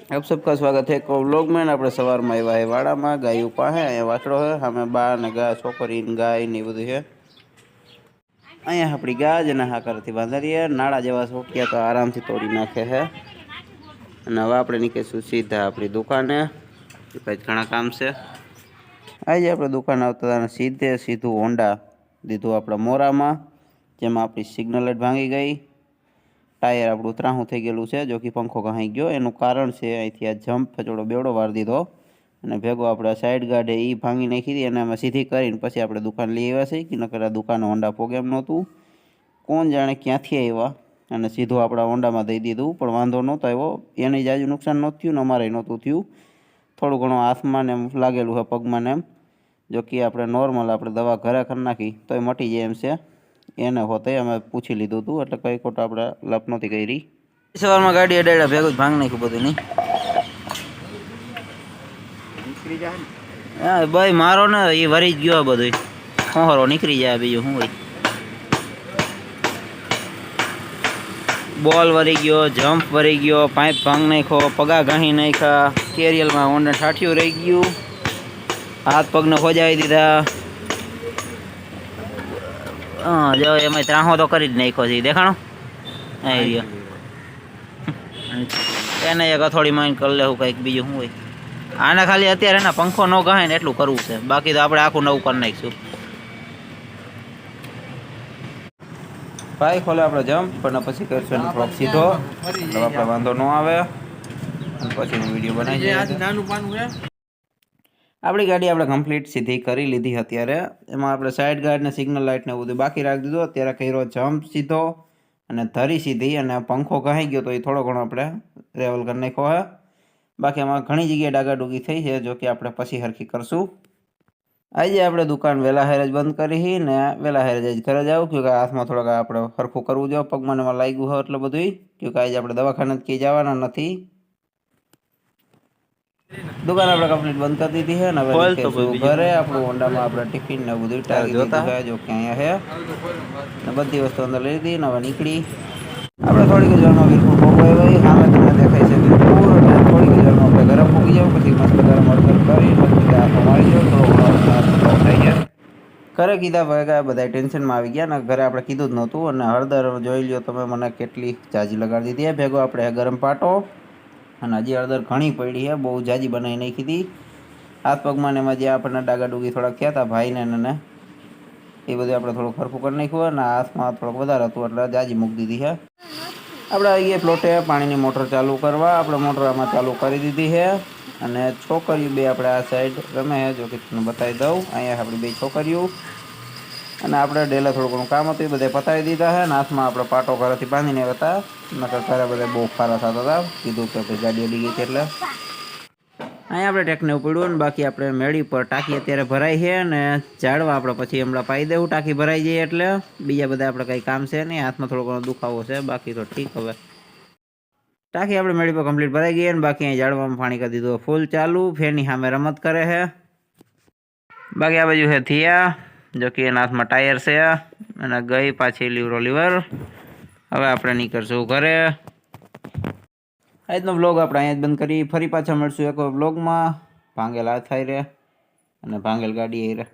आप सबका स्वागत है एक व्लॉग में। આપણે સવારમાં આવ્યા હે વાડામાં ગાયું પાસે અહીંયા વાછડો છે સામે બા ને ગા છોકરી ને ગાય ને બધું છે અહીંયા આપણી ગાય જ અને હાકરથી બાંધરીએ નાળા જેવા સોટિયા તો આરામથી તોડી નાખે છે અને હવે આપણે નીકળીશું સીધા આપણી દુકાને પછી ઘણા કામ છે આજે આપણે દુકાન આવતા સીધું હોન્ડા દીધું આપણા મોરામાં જેમાં આપણી સિગ્નલ લાઇટ ભાંગી ગઈ टायर આપણું ત્રાહું થઈ ગયેલું છે જો કે પંખો કહાઈ ગયો એનું કારણ છે અહીંથી આ જમ્પ ફચોડો બેવડો વાર દીધો અને ભેગો આપણે સાઈડ ગાર્ડ એ ભાંગી નાખી હતી અને અમે સીધી કરીને પછી આપણે દુકાન લઈ આવ્યા છે કે નકર આ દુકાન હોન્ડા પ્રોગ્રામ નહોતું કોણ જાણે ક્યાંથી આવ્યા અને સીધું આપણા હોન્ડામાં દઈ દીધું પણ વાંધો નહોતો આવ્યો એને જાજુ નુકસાન નહોતું થયું ને અમારે નહોતું થયું થોડું ઘણું હાથમાં ને એમ લાગેલું છે પગમાં ને એમ જો કે આપણે નોર્મલ આપણે દવા ઘરે કરી નાખી તોય મટી જાય એમ છે એને હોતે અમે પૂછી લીધું હતું એટલે કઈ ખોટ આપણે લપ નહોતી કરી સવારમાં ગાડી અડાડ્યા ભેગું ભાંગ નાખ્યું બધું નહીં હા ભાઈ મારો ને એ વરી જ ગયો બધું ખોહરો નીકળી જાય બીજું શું હોય બોલ વરી ગયો જમ્પ વરી ગયો પાઇપ ભાંગ નાખ્યો પગા ઘાણી નાખ્યા કેરિયલમાં હોન્ડા ઠાઠિયું રહી ગયું હાથ પગને ખોજાવી દીધા हाँ जो एम ત્રાહો तो कर नाखो देखाणो એને એક અથોડી માइन कर ले कईक बीजू शू हो आने खाली अत्यारे ना पंखो न गहे ने एटलू करवू छे बाकी तो आपणे आखू नवुं कर नाखीशुं भाई खोले आपणे जम्प पण पछी करशुं ट्रक सीधो तो आपणे वांधो न आवे पछी विडियो बनावी दઈએ आज नानुं पानुं है આપણી ગાડી આપણે કમ્પ્લીટ સીધી કરી લીધી અત્યારે એમાં આપણે સાઈડ ગાર્ડ ને સિગ્નલ લાઇટ ને બધું બાકી રાખી દીધું અત્યારે કર્યો જમ્પ સીધો અને ધરી સીધી અને પંખો કહાઈ ગયો તો એ થોડો ઘણો આપણે રેવલ કરી નાખ્યો હે બાકી એમાં ઘણી જગ્યાએ ડાગાડુગી થઈ છે જો કે આપણે પછી હરખી કરશું આજે આપણે દુકાન વહેલા હેર જ બંધ કરી ને વહેલા હેર જ ઘરે જાવ કે હાથમાં થોડાક આપણે હરખું કરવું જોઈએ પગમાં એમાં લાગ્યું હોય એટલે બધું કે આજે આપણે દવાખાને જ ક્યાંય જવાના નથી दुकान अपने कम्प्लीट बंद कर दी थी है ना घरे આપણું હોન્ડામાં આપણે ટિફિન ને બધું ટાળી દીધું છે જો કે અહીંયા છે ને બધી વસ્તુ અંદર લઈ લીધી ને હવે નીકળી આપણે થોડીક જ વારમાં વીરપુર પહોંચાઈ સામે તમને દેખાય છે વીરપુર અને થોડીક જ વારમાં આપણે ઘરે પહોંચી જાવ પછી મસ્ત ગરમ હળદર કરી મસ્ત આખો મારી જાવ થોડો થઈ ગયા ઘરે કીધા ભાઈ બધા ટેન્શનમાં આવી ગયા ને ઘરે આપણે કીધું જ નહોતું અને હળદર જોઈ લ્યો તમે મને કેટલી જાજી લગાડી દીધી ભેગો આપણે ગરમ પાટો અને હજી હળદર ઘણી પડી છે બહુ જાજી બનાવી નાખી હતી હાથ પગમાં ને એમાં જે આપણને ડાગાડુગી થોડાક થયા હતા ભાઈને ને એ બધું આપણે થોડુંક ફરફું કરી નાખ્યું અને હાથમાં થોડોક વધારે હતું એટલે જાજી મૂકી દીધી છે આપણે આવી ગયા પ્લોટે પાણીની મોટર ચાલુ કરવા આપણે મોટર આમાં ચાલુ કરી દીધી છે અને છોકરીઓ બે આપણે આ સાઈડ રમે જો કે તમને બતાવી દઉં અહીંયા આપણી બે છોકરીઓ અને આપણે ડેલા થોડું ઘણું કામ હતું એ બધે પતાવી દીધા છે ને હાથમાં આપણે પાટો ઘરેથી બાંધીને હતા નકર ઘરે બધા બહુ ખારા થતા હતા કીધું કે ગાડી અડી ગઈ છે એટલે અહીંયા આપણે ટેકને પડ્યું ને બાકી આપણે મેળી પર ટાંકી અત્યારે ભરાઈ છે ને ઝાડવા આપણે પછી હમણાં પાઈ દેવું ટાંકી ભરાઈ જાય એટલે બીજા બધા આપણે કંઈ કામ છે નહીં હાથમાં થોડો ઘણો દુખાવો છે બાકી તો ઠીક હવે ટાંકી આપણે મેળી પર કમ્પ્લીટ ભરાઈ ગઈ ને બાકી અહીં ઝાડવામાં પાણી કરી દીધું ફૂલ ચાલુ ફેરની સામે રમત કરે છે બાકી આ બાજુ છે થિયા જો કે એના હાથમાં ટાયર છે અને ગઈ પાછી લીવર હવે આપણે નીકળશું ઘરે આજનો વ્લોગ આપણે અહીંયા જ બંધ કરી ફરી પાછા મળશું એક વ્લોગમાં ભાંગેલ હાથ થાય રે અને ભાંગેલ ગાડી આવી રે